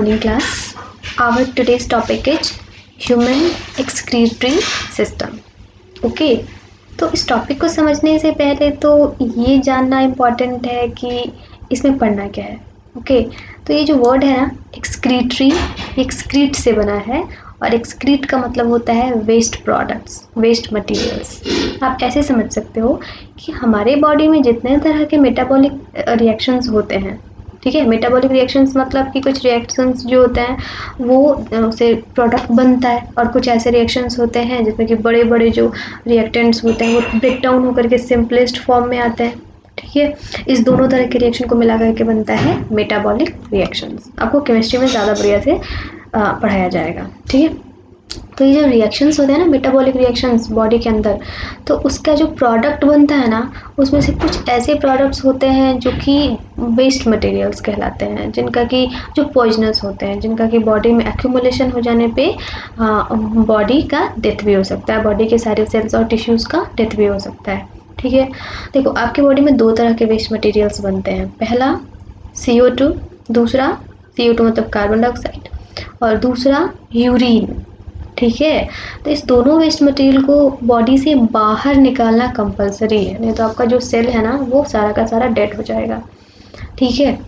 morning class. Our today's topic is human excretory system. Okay तो इस topic को समझने से पहले तो ये जानना इम्पॉर्टेंट है कि इसमें पढ़ना क्या है. ओके तो ये जो वर्ड है ना एक्सक्रीटरी, एक्सक्रीट से बना है और एक्सक्रीट का मतलब होता है वेस्ट प्रोडक्ट्स, वेस्ट मटेरियल्स. आप ऐसे समझ सकते हो कि हमारे बॉडी में जितने तरह के मेटाबॉलिक रिएक्शंस होते हैं, ठीक है. मेटाबॉलिक रिएक्शंस मतलब कि कुछ रिएक्शंस जो होते हैं वो से प्रोडक्ट बनता है और कुछ ऐसे रिएक्शंस होते हैं जिसमें कि बड़े बड़े जो रिएक्टेंट्स होते हैं वो ब्रेक डाउन होकर के सिंपलेस्ट फॉर्म में आते हैं. ठीक है, इस दोनों तरह के रिएक्शन को मिला करके बनता है मेटाबॉलिक रिएक्शंस. आपको केमिस्ट्री में ज़्यादा बढ़िया से पढ़ाया जाएगा. ठीक है, तो ये जो रिएक्शंस होते हैं ना मेटाबॉलिक रिएक्शंस बॉडी के अंदर, तो उसका जो प्रोडक्ट बनता है ना उसमें से कुछ ऐसे प्रोडक्ट्स होते हैं जो कि वेस्ट मटेरियल्स कहलाते हैं, जिनका कि जो पॉइजनस होते हैं, जिनका कि बॉडी में एक्यूमुलेशन हो जाने पे बॉडी का डेथ भी हो सकता है, बॉडी के सारे सेल्स और टिश्यूज़ का डेथ भी हो सकता है. ठीक है, देखो आपके बॉडी में दो तरह के वेस्ट मटेरियल्स बनते हैं. पहला CO2, दूसरा CO2 मतलब कार्बन डाइऑक्साइड, और दूसरा यूरिन. ठीक है, तो इस दोनों वेस्ट मटेरियल को बॉडी से बाहर निकालना कंपलसरी है, नहीं तो आपका जो सेल है ना वो सारा का सारा डेड हो जाएगा. ठीक है,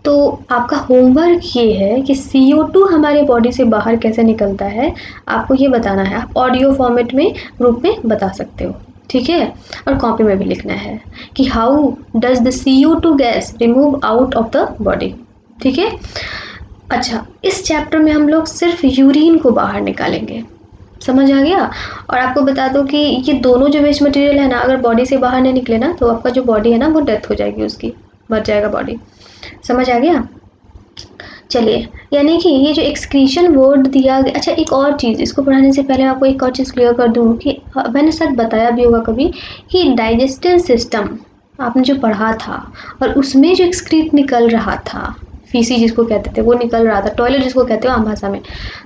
तो आपका होमवर्क ये है कि CO2 हमारे बॉडी से बाहर कैसे निकलता है आपको ये बताना है. आप ऑडियो फॉर्मेट में ग्रुप में बता सकते हो. ठीक है, और कॉपी में भी लिखना है कि how does the CO2 gas remove out of the body. ठीक है, अच्छा इस चैप्टर में हम लोग सिर्फ यूरिन को बाहर निकालेंगे. समझ आ गया. और आपको बता दो कि ये दोनों जो वेस्ट मटेरियल है ना अगर बॉडी से बाहर नहीं निकले ना तो आपका जो बॉडी है ना वो डेथ हो जाएगी, उसकी मर जाएगा बॉडी. समझ आ गया. चलिए, यानी कि ये जो एक्सक्रीशन वर्ड दिया गया. अच्छा एक और चीज़, इसको पढ़ाने से पहले आपको एक और चीज़ क्लियर कर दूँ कि मैंने शायद बताया भी होगा कभी कि डाइजेस्टिव सिस्टम आपने जो पढ़ा था और उसमें जो एक्सक्रीट निकल रहा था, फीसी जिसको कहते थे वो निकल रहा था, टॉयलेट जिसको कहते हो आम भाषा में,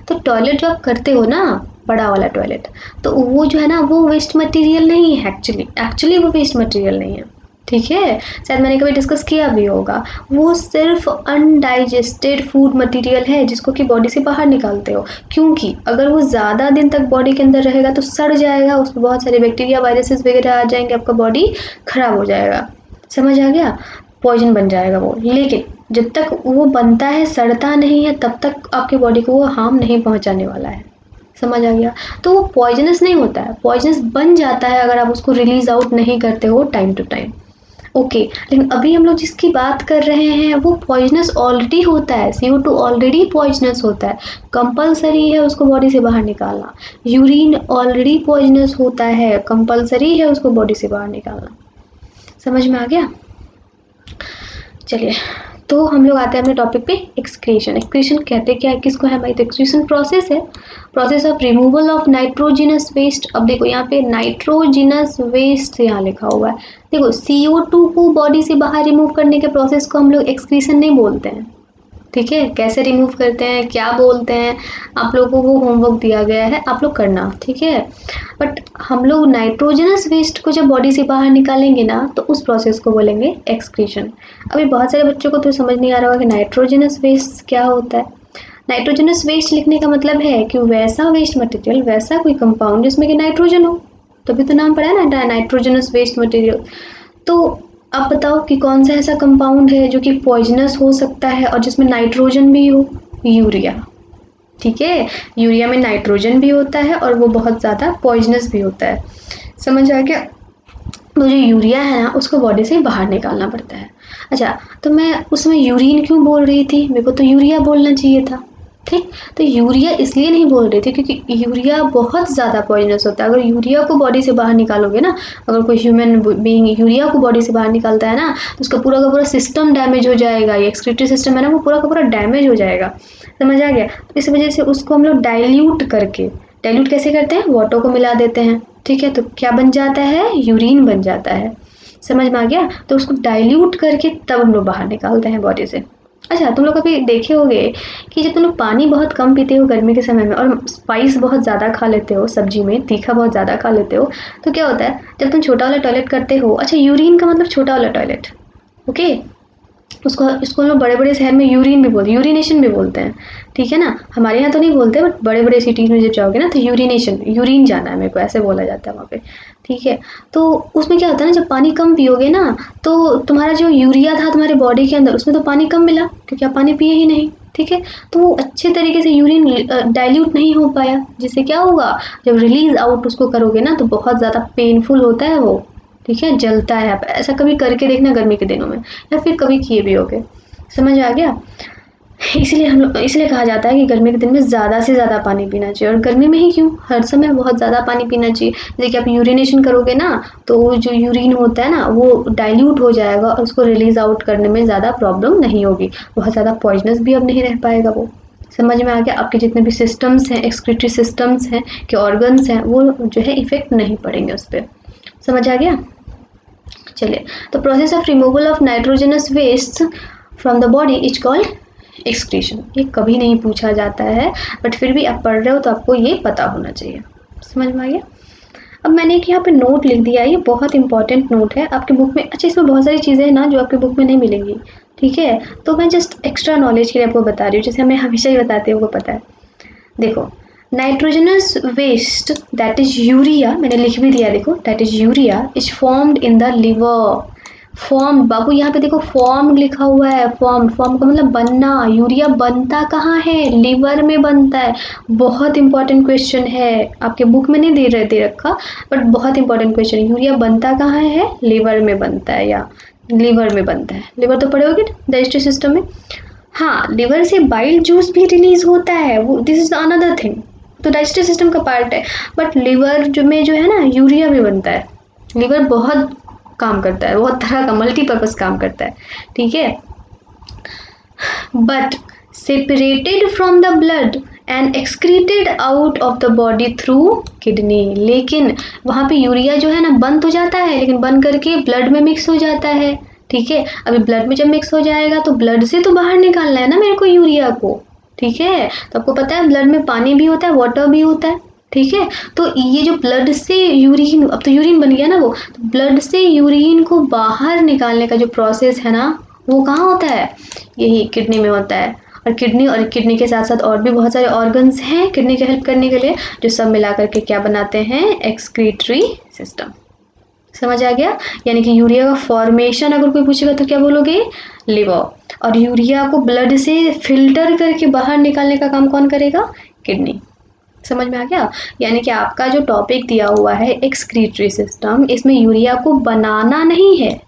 तो टॉयलेट जो आप करते हो ना बड़ा वाला टॉयलेट, तो वो जो है ना वो वेस्ट मटेरियल नहीं है. एक्चुअली वो वेस्ट मटेरियल नहीं है. ठीक है, शायद मैंने कभी डिस्कस किया भी होगा. वो सिर्फ अनडाइजेस्टेड फूड मटेरियल है जिसको कि बॉडी से बाहर निकालते हो, क्योंकि अगर वो ज़्यादा दिन तक बॉडी के अंदर रहेगा तो सड़ जाएगा, उसमें बहुत सारे बैक्टीरिया वायरसेस वगैरह आ जाएंगे, आपका बॉडी खराब हो जाएगा. समझ आ गया, पॉइजन बन जाएगा वो. लेकिन जब तक वो बनता है सड़ता नहीं है तब तक आपकी बॉडी को वो हार्म नहीं पहुंचाने वाला है. समझ आ गया. तो वो पॉइजनस नहीं होता है, पॉइजनस बन जाता है अगर आप उसको रिलीज आउट नहीं करते हो टाइम टू टाइम. ओके, लेकिन अभी हम लोग जिसकी बात कर रहे हैं वो पॉइजनस ऑलरेडी होता है. CO2 ऑलरेडी पॉइजनस होता है, कंपलसरी है उसको बॉडी से बाहर निकालना. यूरिन ऑलरेडी पॉइजनस होता है, कंपलसरी है उसको बॉडी से बाहर निकालना. समझ में आ गया. चलिए, तो हम लोग आते हैं अपने टॉपिक पे एक्सक्रीशन. एक्सक्रीशन कहते क्या है, किसको है भाई, तो एक्सक्रीशन प्रोसेस है, process of removal of nitrogenous waste. अब देखो यहाँ पे नाइट्रोजिनस वेस्ट यहाँ लिखा हुआ है. देखो CO2 को बॉडी से बाहर रिमूव करने के प्रोसेस को हम लोग एक्सक्रीशन नहीं बोलते हैं. ठीक है, कैसे रिमूव करते हैं क्या बोलते हैं आप लोगों को होमवर्क दिया गया है, आप लोग करना. ठीक है, बट हम लोग नाइट्रोजनस वेस्ट को जब बॉडी से बाहर निकालेंगे ना तो उस प्रोसेस को बोलेंगे एक्सक्रीशन. अभी बहुत सारे बच्चों को तो समझ नहीं आ रहा होगा कि नाइट्रोजनस वेस्ट क्या होता है. नाइट्रोजनस वेस्ट लिखने का मतलब है कि वैसा वेस्ट मटेरियल, वैसा कोई कंपाउंड जिसमें कि नाइट्रोजन हो, तभी तो नाम पड़ा है ना नाइट्रोजनस वेस्ट मटेरियल. तो आप बताओ कि कौन सा ऐसा कंपाउंड है जो कि पॉइजनस हो सकता है और जिसमें नाइट्रोजन भी हो. यूरिया. ठीक है, यूरिया में नाइट्रोजन भी होता है और वो बहुत ज़्यादा पॉइजनस भी होता है. समझ आ गया. तो जो यूरिया है ना उसको बॉडी से बाहर निकालना पड़ता है. अच्छा, तो मैं उसमें यूरिन क्यों बोल रही थी, मेरे को तो यूरिया बोलना चाहिए था. ठीक, तो यूरिया इसलिए नहीं बोल रही थी क्योंकि यूरिया बहुत ज़्यादा पॉइजनस होता है. अगर यूरिया को बॉडी से बाहर निकालोगे ना, अगर कोई ह्यूमन बीइंग यूरिया को बॉडी से बाहर निकालता है ना तो उसका पूरा का पूरा सिस्टम डैमेज हो जाएगा. ये एक्सक्रीटरी सिस्टम है ना वो पूरा का पूरा डैमेज हो जाएगा. समझ आ गया. तो इस वजह से उसको हम लोग डाइल्यूट करके, डाइल्यूट कैसे करते हैं, वाटर को मिला देते हैं. ठीक है, तो क्या बन जाता है, यूरिन बन जाता है. समझ में आ गया. तो उसको डाइल्यूट करके तब हम लोग बाहर निकालते हैं बॉडी से. अच्छा, तुम लोग कभी देखे होंगे कि जब तुम लोग पानी बहुत कम पीते हो गर्मी के समय में और स्पाइस बहुत ज़्यादा खा लेते हो, सब्जी में तीखा बहुत ज़्यादा खा लेते हो, तो क्या होता है जब तुम छोटा वाला टॉयलेट करते हो. अच्छा, यूरिन का मतलब छोटा वाला टॉयलेट. ओके, उसको इसको हम लोग बड़े बड़े शहर में यूरिन भी बोलते हैं, यूरिनेशन भी बोलते हैं, ठीक है ना। हमारे यहाँ तो नहीं बोलते, बट बड़े बड़े सिटीज़ में जब जाओगे ना तो यूरिनेशन, यूरिन जाना है मेरे को, ऐसे बोला जाता है वहाँ पे, ठीक है। तो उसमें क्या होता है ना, जब पानी कम पियोगे ना तो तुम्हारा जो यूरिया था तुम्हारे बॉडी के अंदर उसमें तो पानी कम मिला क्योंकि आप पानी पिए ही नहीं, ठीक है। तो वो अच्छे तरीके से यूरिन डाइल्यूट नहीं हो पाया, जिससे क्या होगा, जब रिलीज आउट उसको करोगे ना तो बहुत ज़्यादा पेनफुल होता है वो, ठीक है, जलता है। आप ऐसा कभी करके देखना गर्मी के दिनों में, या फिर कभी किए भी होगे, समझ आ गया। इसलिए कहा जाता है कि गर्मी के दिन में ज़्यादा से ज़्यादा पानी पीना चाहिए, और गर्मी में ही क्यों, हर समय बहुत ज़्यादा पानी पीना चाहिए। जैसे कि आप यूरिनेशन करोगे ना तो वो जो यूरिन होता है ना वो डाइल्यूट हो जाएगा और उसको रिलीज आउट करने में ज़्यादा प्रॉब्लम नहीं होगी, बहुत ज़्यादा पॉइजनस भी अब नहीं रह पाएगा वो। समझ में आ गया। आपके जितने भी सिस्टम्स हैं, एक्सक्रीटरी सिस्टम्स हैं, के ऑर्गन्स हैं, वो जो है इफेक्ट नहीं पड़ेंगे उस पर। समझ आ गया। चलिए, तो process of removal of nitrogenous waste from the body is called excretion. ये कभी नहीं पूछा जाता है, बट फिर भी आप पढ़ रहे हो तो आपको ये पता होना चाहिए। समझ में आ गया। अब मैंने एक यहाँ पे नोट लिख दिया है, ये बहुत इंपॉर्टेंट नोट है आपके बुक में। अच्छा, इसमें बहुत सारी चीज़ें हैं ना जो आपके बुक में नहीं मिलेंगी, ठीक है, तो मैं जस्ट एक्स्ट्रा नॉलेज के लिए आपको बता रही हूँ, जैसे हमें हमेशा ही बताते हैं, वो पता है। देखो, nitrogenous waste that is urea, मैंने लिख भी दिया, देखो, that is urea is formed in the liver. Form, बाबू यहाँ पे देखो फॉर्म लिखा हुआ है, फॉर्म, फॉर्म का मतलब बनना। यूरिया बनता कहाँ है, लिवर में बनता है। बहुत इंपॉर्टेंट क्वेश्चन है, आपके बुक में नहीं दे रखा, बट बहुत इंपॉर्टेंट क्वेश्चन। यूरिया बनता कहाँ है, लिवर में बनता है, या लिवर में बनता है। लिवर तो पढ़े होगे डाइजेस्टिव सिस्टम में। हाँ, लिवर से बाइल जूस भी रिलीज होता है, वो दिस इज अनदर थिंग, तो डाइजेस्टिव सिस्टम का पार्ट है। बट लिवर जो है ना, यूरिया भी बनता है। लिवर बहुत काम करता है, बहुत तरह का मल्टीपर्पज काम करता है, ठीक है। But separated from the blood and excreted out of the body through kidney. लेकिन वहाँ पे यूरिया जो है ना बन तो जाता है, लेकिन बन करके ब्लड में मिक्स हो जाता है, ठीक है। अभी ब्लड में जब मिक्स हो जाएगा तो ब्लड से तो बाहर निकालना है ना मेरे को यूरिया को, ठीक है। तो आपको पता है ब्लड में पानी भी होता है, वाटर भी होता है, ठीक है। तो ये जो ब्लड से यूरिन, अब तो यूरिन बन गया ना वो, तो ब्लड से यूरिन को बाहर निकालने का जो प्रोसेस है ना वो कहाँ होता है, यही किडनी में होता है। और किडनी के साथ साथ और भी बहुत सारे ऑर्गन्स हैं किडनी की हेल्प करने के लिए, जो सब मिला करके क्या बनाते हैं, एक्सक्रीटरी सिस्टम। समझ आ गया। यानी कि यूरिया का फॉर्मेशन अगर कोई पूछेगा तो क्या बोलोगे, लिवर। और यूरिया को ब्लड से फिल्टर करके बाहर निकालने का काम कौन करेगा, किडनी। समझ में आ गया। यानी कि आपका जो टॉपिक दिया हुआ है एक्सक्रीटरी सिस्टम, इसमें यूरिया को बनाना नहीं है,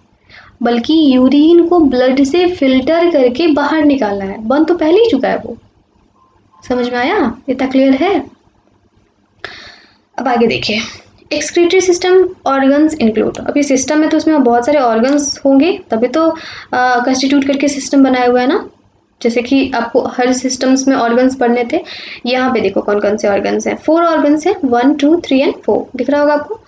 बल्कि यूरिन को ब्लड से फिल्टर करके बाहर निकालना है। बन तो पहले ही चुका है वो। समझ में आया, इतना क्लियर है। अब आगे देखिए, एक्सक्रीटरी सिस्टम ऑर्गन्स इंक्लूड। अब ये सिस्टम है तो उसमें बहुत सारे ऑर्गन्स होंगे, तभी तो कंस्टिट्यूट करके सिस्टम बनाया हुआ है ना। जैसे कि आपको हर सिस्टम्स में ऑर्गन्स पढ़ने थे। यहाँ पे देखो कौन कौन से ऑर्गन्स हैं, 4 ऑर्गन्स हैं, 1 2 3 एंड 4 दिख रहा होगा आपको।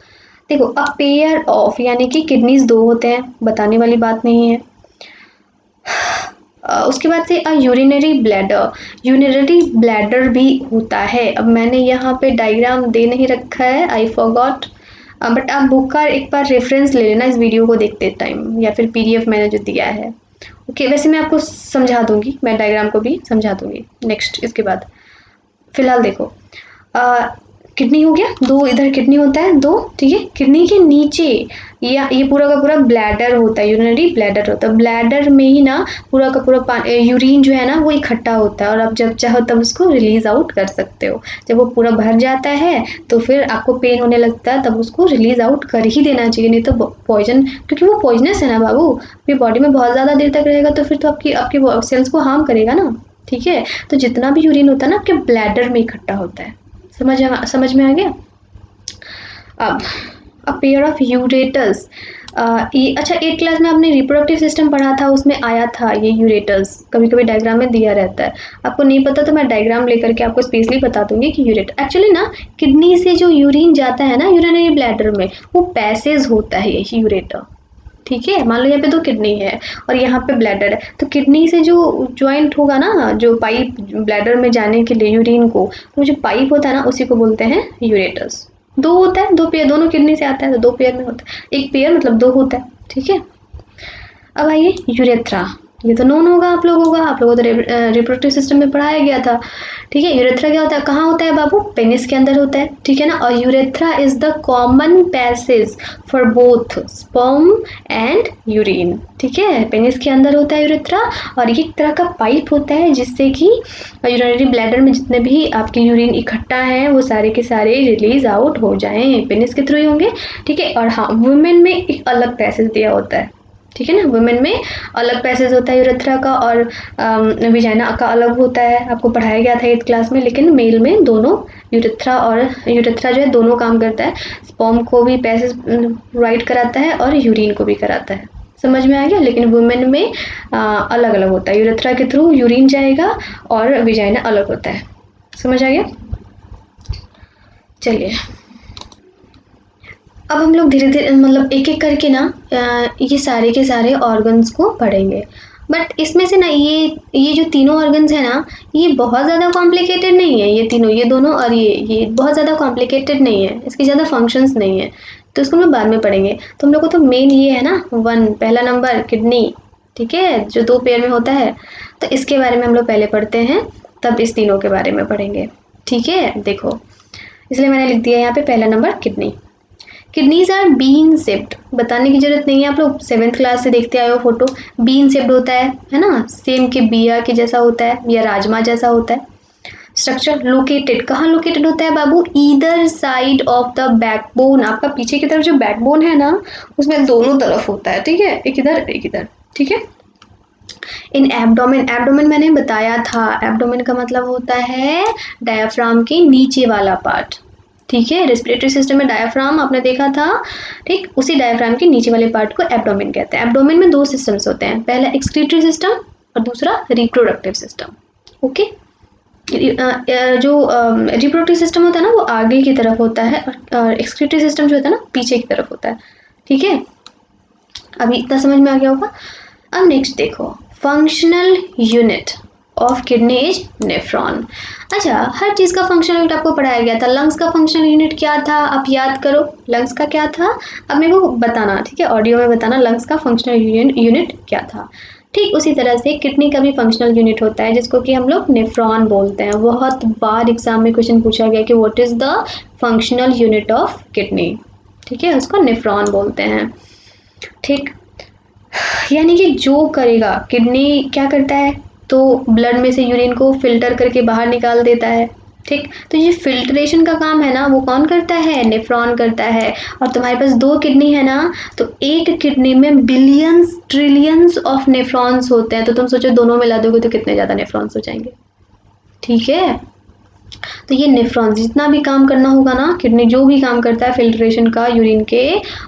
देखो, अ पेयर ऑफ, यानी कि किडनीज 2 होते हैं, बताने वाली बात नहीं है। उसके बाद से यूरिनरी ब्लैडर, यूरिनरी ब्लैडर भी होता है। अब मैंने यहाँ पे डायग्राम दे नहीं रखा है, आई फॉरगॉट, बट आप बुक का एक बार रेफरेंस ले लेना इस वीडियो को देखते टाइम, या फिर पीडीएफ मैंने जो दिया है। ओके, वैसे मैं आपको समझा दूंगी, मैं डायग्राम को भी समझा दूंगी नेक्स्ट इसके बाद। फिलहाल देखो, किडनी हो गया, 2 इधर किडनी होता है 2, ठीक है। किडनी के नीचे ये पूरा का पूरा ब्लैडर होता है, यूरिनरी ब्लैडर होता है। ब्लैडर में ही ना पूरा का पूरा यूरिन जो है ना वो इकट्ठा होता है, और आप जब चाहो तब उसको रिलीज आउट कर सकते हो। जब वो पूरा भर जाता है तो फिर आपको पेन होने लगता है, तब उसको रिलीज आउट कर ही देना चाहिए, नहीं तो पॉइजन, क्योंकि वो पॉइजनस है ना बाबू, आपकी बॉडी में बहुत ज़्यादा देर तक रहेगा तो फिर तो आपकी सेल्स को हार्म करेगा ना, ठीक है। तो जितना भी यूरिन होता है ना आपके ब्लैडर में इकट्ठा होता है। समझ में आ गया। अब अ पेयर ऑफ यूरेटर्स, ये अच्छा 8 क्लास में आपने रिप्रोडक्टिव सिस्टम पढ़ा था, उसमें आया था ये यूरेटर्स, कभी कभी डायग्राम में दिया रहता है। आपको नहीं पता तो मैं डायग्राम लेकर के आपको स्पेशली बता दूंगी कि यूरेटर एक्चुअली ना किडनी से जो यूरिन जाता है ना यूरिनरी ब्लैडर में, वो पैसेज होता है ये यूरेटर, ठीक है। मान लो यहाँ पे 2 किडनी है और यहाँ पे ब्लैडर है, तो किडनी से जो ज्वाइंट होगा ना, जो पाइप ब्लैडर में जाने के लिए यूरिन को, तो जो पाइप होता है ना उसी को बोलते हैं यूरेटर्स। 2 होता है, 2 पेयर, दोनों किडनी से आता है तो 2 पेयर में होता है, 1 पेयर मतलब 2 होता है, ठीक है। अब आइए यूरेथ्रा। ये तो नोन होगा आप लोगों को तो रिप्रोडक्टिव सिस्टम में पढ़ाया गया था। ठीक है, यूरेथ्रा क्या होता है, कहाँ होता है बाबू, पेनिस के अंदर होता है। ठीक है ना, और urethra is the common passage for both sperm and urine. ठीक है, पेनिस के अंदर होता है यूरेथ्रा, और ये एक तरह का पाइप होता है जिससे कि यूरिनरी ब्लैडर में जितने भी आपके यूरिन इकट्ठा हैं वो सारे के सारे रिलीज आउट हो जाएं, पेनिस के थ्रू ही होंगे। ठीक है, और हाँ, वुमेन में एक अलग पैसेज दिया होता है। ठीक है ना, वुमेन में अलग पैसेज होता है यूरेथ्रा का, और विजाइना का अलग होता है, आपको पढ़ाया गया था 8th क्लास में। लेकिन मेल में दोनों यूरेथ्रा जो है दोनों काम करता है, स्पर्म को भी पैसेज प्रोवाइड कराता है और यूरिन को भी कराता है। समझ में आ गया। लेकिन वुमेन में अलग अलग होता है, यूरेथ्रा के थ्रू यूरिन जाएगा और विजाइना अलग होता है। समझ आ गया। चलिए, अब हम लोग धीरे धीरे मतलब एक एक करके ना ये सारे के सारे ऑर्गन्स को पढ़ेंगे। बट इसमें से ना ये जो तीनों ऑर्गन्स है ना, ये बहुत ज़्यादा कॉम्प्लिकेटेड नहीं है। ये तीनों, ये दोनों और ये बहुत ज़्यादा कॉम्प्लिकेटेड नहीं है, इसकी ज़्यादा फंक्शंस नहीं है, तो इसको हम लोग बाद में पढ़ेंगे। तो हम लोग को तो मेन ये है ना, पहला नंबर किडनी। ठीक है, जो 2 पेयर में होता है, तो इसके बारे में हम लोग पहले पढ़ते हैं, तब इस तीनों के बारे में पढ़ेंगे। ठीक है, देखो, इसलिए मैंने लिख दिया यहाँ पे पहला number kidney. Kidneys are bean shaped, बताने की जरूरत नहीं है, आप लोग 7th क्लास से देखते आए हो फोटो। बीन शेप्ड होता है ना, सेम के बिया के जैसा होता है या राजमा जैसा होता है। स्ट्रक्चर लोकेटेड, कहाँ लोकेटेड होता है बाबू, either side of the backbone. आपका पीछे की तरफ जो बैकबोन है ना, उसमें दोनों तरफ होता है। ठीक है, एक इधर एक इधर। ठीक है, इन एब्डोमेन, एब्डोमेन मैंने बताया था, एब्डोमेन का मतलब होता है डायफ्राम के नीचे वाला पार्ट। ठीक है, रेस्पिरेटरी सिस्टम में डायफ्राम आपने देखा था। ठीक, उसी डायफ्राम के नीचे वाले पार्ट को एब्डोमेन कहते हैं। एब्डोमेन में 2 सिस्टम्स होते हैं, पहला एक्सक्रीटरी सिस्टम और दूसरा रिप्रोडक्टिव सिस्टम। ओके, जो रिप्रोडक्टिव सिस्टम होता है ना वो आगे की तरफ होता है, और एक्सक्रीटरी सिस्टम जो होता है ना पीछे की तरफ होता है। ठीक है, अभी इतना समझ में आ गया होगा। अब नेक्स्ट देखो, functional unit of kidney is nephron. अच्छा, हर चीज़ का फंक्शनल यूनिट आपको पढ़ाया गया था। लंग्स का फंक्शनल यूनिट क्या था, आप याद करो, लंग्स का क्या था, अब मेरे को बताना। ठीक है, ऑडियो में बताना लंग्स का फंक्शनल यूनिट क्या था। ठीक उसी तरह से किडनी का भी फंक्शनल यूनिट होता है जिसको कि हम लोग नेफ्रॉन बोलते हैं। बहुत बार एग्जाम में क्वेश्चन पूछा गया कि what is the functional unit of kidney. ठीक है, उसको नेफ्रॉन बोलते हैं। ठीक, यानी कि जो करेगा, किडनी क्या करता है, तो ब्लड में से यूरिन को फिल्टर करके बाहर निकाल देता है। ठीक, तो ये फिल्ट्रेशन का काम है ना, वो कौन करता है, नेफ्रॉन करता है। और तुम्हारे पास 2 किडनी है ना, तो एक किडनी में बिलियंस ट्रिलियंस ऑफ नेफ्रॉन्स होते हैं। तो तुम सोचो दोनों मिला दोगे तो कितने ज़्यादा नेफ्रॉन्स हो जाएंगे। ठीक है, तो ये नेफ्रॉन जितना भी काम करना होगा ना, किडनी जो भी काम करता है फिल्ट्रेशन का यूरिन के,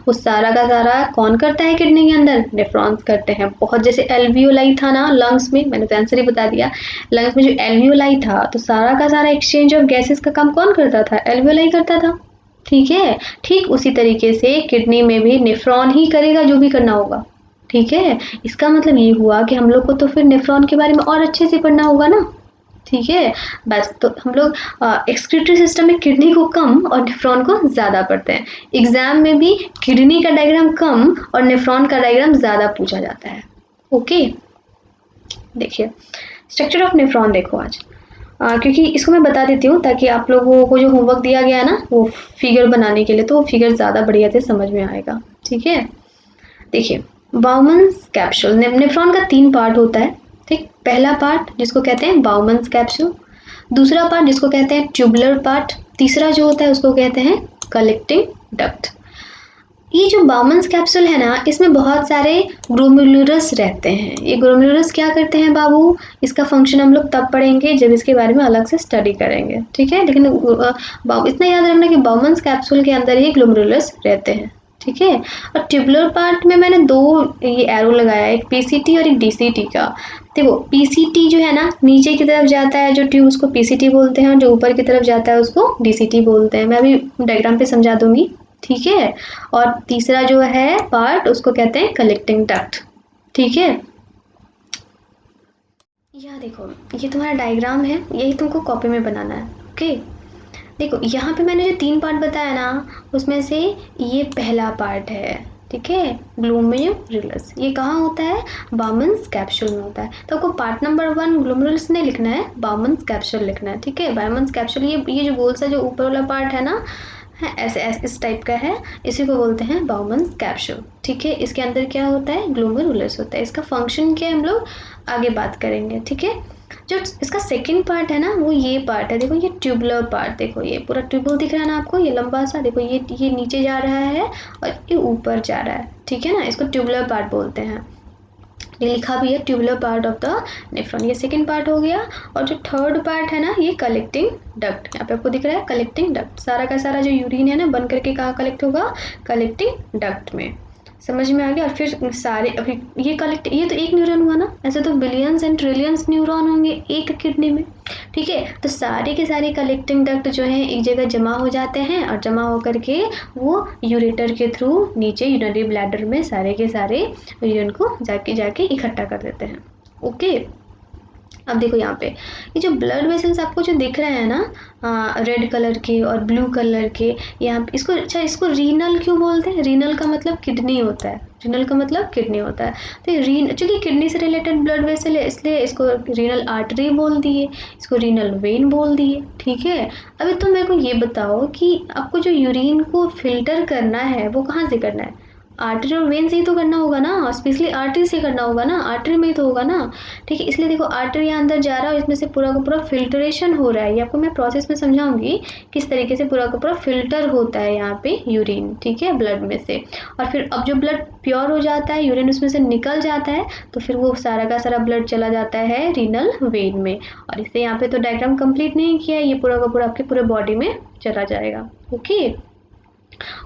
वो सारा का सारा कौन करता है किडनी के अंदर, नेफ्रॉन्स करते हैं। बहुत जैसे एल्वियोलाई था ना लंग्स में, मैंने तो आंसर ही बता दिया। लंग्स में जो एल्वियोलाई था, तो सारा का सारा एक्सचेंज ऑफ गैसेस का काम कौन करता था, एल्वियोलाई करता था। ठीक है, ठीक उसी तरीके से किडनी में भी नेफ्रॉन ही करेगा जो भी करना होगा। ठीक है, इसका मतलब ये हुआ कि हम लोग को तो फिर नेफ्रॉन के बारे में और अच्छे से पढ़ना होगा ना। ठीक है, बस तो हम लोग एक्सक्रीटरी सिस्टम में किडनी को कम और नेफ्रॉन को ज़्यादा पढ़ते हैं। एग्जाम में भी किडनी का डायग्राम कम और नेफ्रॉन का डायग्राम ज़्यादा पूछा जाता है। ओके, देखिए स्ट्रक्चर ऑफ नेफ्रॉन देखो आज, क्योंकि इसको मैं बता देती हूँ ताकि आप लोगों को जो होमवर्क दिया गया है ना वो फिगर बनाने के लिए, तो वो फिगर ज़्यादा बढ़िया से समझ में आएगा। ठीक है, देखिए बाउमन्स कैप्सूल, नेफ्रॉन का 3 पार्ट होता है। ठीक, पहला पार्ट जिसको कहते हैं बाउमन्स कैप्सूल, दूसरा पार्ट जिसको कहते हैं ट्यूबुलर पार्ट, तीसरा जो होता है उसको कहते हैं कलेक्टिंग डक्ट। ये जो बाउमन्स कैप्सूल है ना, इसमें बहुत सारे ग्लोमेरुलस रहते हैं। ये ग्लोमेरुलस क्या करते हैं बाबू, इसका फंक्शन हम लोग तब पढ़ेंगे जब इसके बारे में अलग से स्टडी करेंगे। ठीक है, लेकिन इतना याद रखना कि बाउमन्स कैप्सूल के अंदर ही ग्लोमेरुलस रहते हैं। ठीक है, और ट्यूबुलर पार्ट में मैंने 2 ये एरो लगाया है, एक पीसीटी और एक डीसीटी का। देखो पीसीटी जो है ना नीचे की तरफ जाता है जो ट्यूब, उसको पीसीटी बोलते हैं, और जो ऊपर की तरफ जाता है उसको डीसीटी बोलते हैं। मैं अभी डायग्राम पे समझा दूंगी। ठीक है, और तीसरा जो है पार्ट उसको कहते हैं कलेक्टिंग डक्ट। ठीक है, यहाँ देखो ये तुम्हारा डायग्राम है, यही तुमको कॉपी में बनाना है। ओके, देखो यहाँ पे मैंने जो 3 पार्ट बताया ना, उसमें से ये पहला पार्ट है। ठीक है, ग्लोमेरुलस ये कहाँ होता है, बाउमन्स कैप्सूल में होता है। तो आपको पार्ट नंबर 1 ग्लोमेरुलस नहीं लिखना है, बाउमन्स कैप्सूल लिखना है। ठीक है, बाउमन्स कैप्सूल ये जो गोल सा जो ऊपर वाला पार्ट है ना, है ऐसे इस टाइप का है, इसी को बोलते हैं बाउमन्स कैप्सूल। ठीक है, इसके अंदर क्या होता है, ग्लोमेरुलस होता है। इसका फंक्शन क्या है हम लोग आगे बात करेंगे। ठीक है, जो इसका सेकंड पार्ट है ना, वो ये पार्ट है, देखो ये ट्यूबुलर पार्ट, देखो ये पूरा ट्यूबुल दिख रहा है ना आपको, ये लंबा सा, देखो ये नीचे जा रहा है और ये ऊपर जा रहा है। ठीक है ना, इसको ट्यूबुलर पार्ट बोलते हैं। ये लिखा भी है tubular part of the nephron, ये सेकंड पार्ट हो गया। और जो थर्ड पार्ट है ना, ये कलेक्टिंग डक्ट, यहाँ पे आपको दिख रहा है कलेक्टिंग डक्ट। सारा का सारा जो यूरिन है ना बन करके कहाँ कलेक्ट होगा, कलेक्टिंग डक्ट में। समझ में आ गया। और फिर सारे अभी ये तो एक न्यूरॉन हुआ ना, ऐसे तो बिलियंस एंड ट्रिलियंस न्यूरॉन होंगे एक किडनी में। ठीक है, तो सारे के सारे कलेक्टिंग डक्ट जो है एक जगह जमा हो जाते हैं और जमा होकर के वो यूरेटर के थ्रू नीचे यूरिनरी ब्लैडर में सारे के सारे यूरिन को जाके इकट्ठा कर देते हैं। ओके, अब देखो यहाँ पे ये जो ब्लड वेसल्स आपको जो दिख रहे हैं ना, रेड कलर के और ब्लू कलर के, यहाँ इसको इसको रीनल क्यों बोलते हैं, रीनल का मतलब किडनी होता है, रीनल का मतलब किडनी होता है। तो रीन चूंकि किडनी से रिलेटेड ब्लड वेसल है इसलिए इसको रीनल आर्टरी बोल दिए, इसको रीनल वेन बोल दिए। ठीक है, अभी तुम मेरे को ये बताओ कि आपको जो यूरिन को फिल्टर करना है वो कहाँ से करना है, आर्टरी और वेन से ही तो करना होगा ना, स्पेशली आर्टरी से करना होगा ना, आर्टरी में ही तो होगा ना। ठीक है, इसलिए देखो आर्टरी यहाँ अंदर जा रहा है और इसमें से पूरा का पूरा फिल्ट्रेशन हो रहा है। ये आपको मैं प्रोसेस में समझाऊंगी किस तरीके से पूरा का पूरा फिल्टर होता है यहाँ पे यूरिन, ठीक है, ब्लड में से। और फिर अब जो ब्लड प्योर हो जाता है, यूरिन उसमें से निकल जाता है, तो फिर वो सारा का सारा ब्लड चला जाता है रीनल वेन में। और इससे यहाँ पे तो डायग्राम कंप्लीट नहीं किया, ये पूरा का पूरा आपके पूरे बॉडी में चला जाएगा। ओके,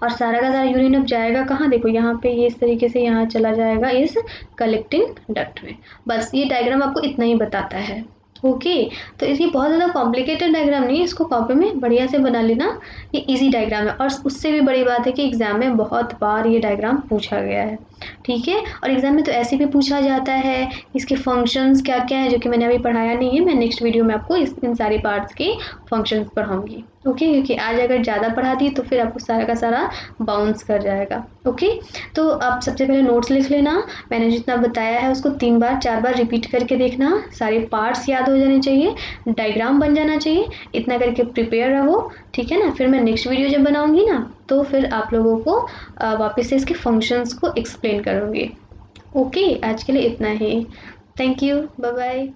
और सारा का सारा यूरिन अब जाएगा कहाँ, देखो यहाँ पे ये इस तरीके से यहाँ चला जाएगा इस कलेक्टिंग डक्ट में। बस ये डायग्राम आपको इतना ही बताता है। ओके, तो इसकी बहुत ज़्यादा कॉम्प्लिकेटेड डायग्राम नहीं है, इसको कॉपी में बढ़िया से बना लेना, ये इजी डायग्राम है। और उससे भी बड़ी बात है कि एग्जाम में बहुत बार ये डायग्राम पूछा गया है। ठीक है, और एग्जाम में तो ऐसे भी पूछा जाता है, इसके फंक्शंस क्या क्या है जो कि मैंने अभी पढ़ाया नहीं है, मैं नेक्स्ट वीडियो में आपको इन सारी पार्ट्स के फंक्शंस पढ़ाऊंगी। ओके, क्योंकि आज अगर ज़्यादा पढ़ा दी तो फिर आपको सारा का सारा बाउंस कर जाएगा। ओके, तो आप सबसे पहले नोट्स लिख लेना, मैंने जितना बताया है उसको 3 बार 4 बार रिपीट करके देखना, सारे पार्ट्स याद हो जाने चाहिए, डायग्राम बन जाना चाहिए, इतना करके प्रिपेयर रहो। ठीक है ना, फिर मैं नेक्स्ट वीडियो जब बनाऊंगी ना तो फिर आप लोगों को वापस से इसके फंक्शंस को एक्सप्लेन करूँगी। ओके, आज के लिए इतना ही। Thank you, bye bye.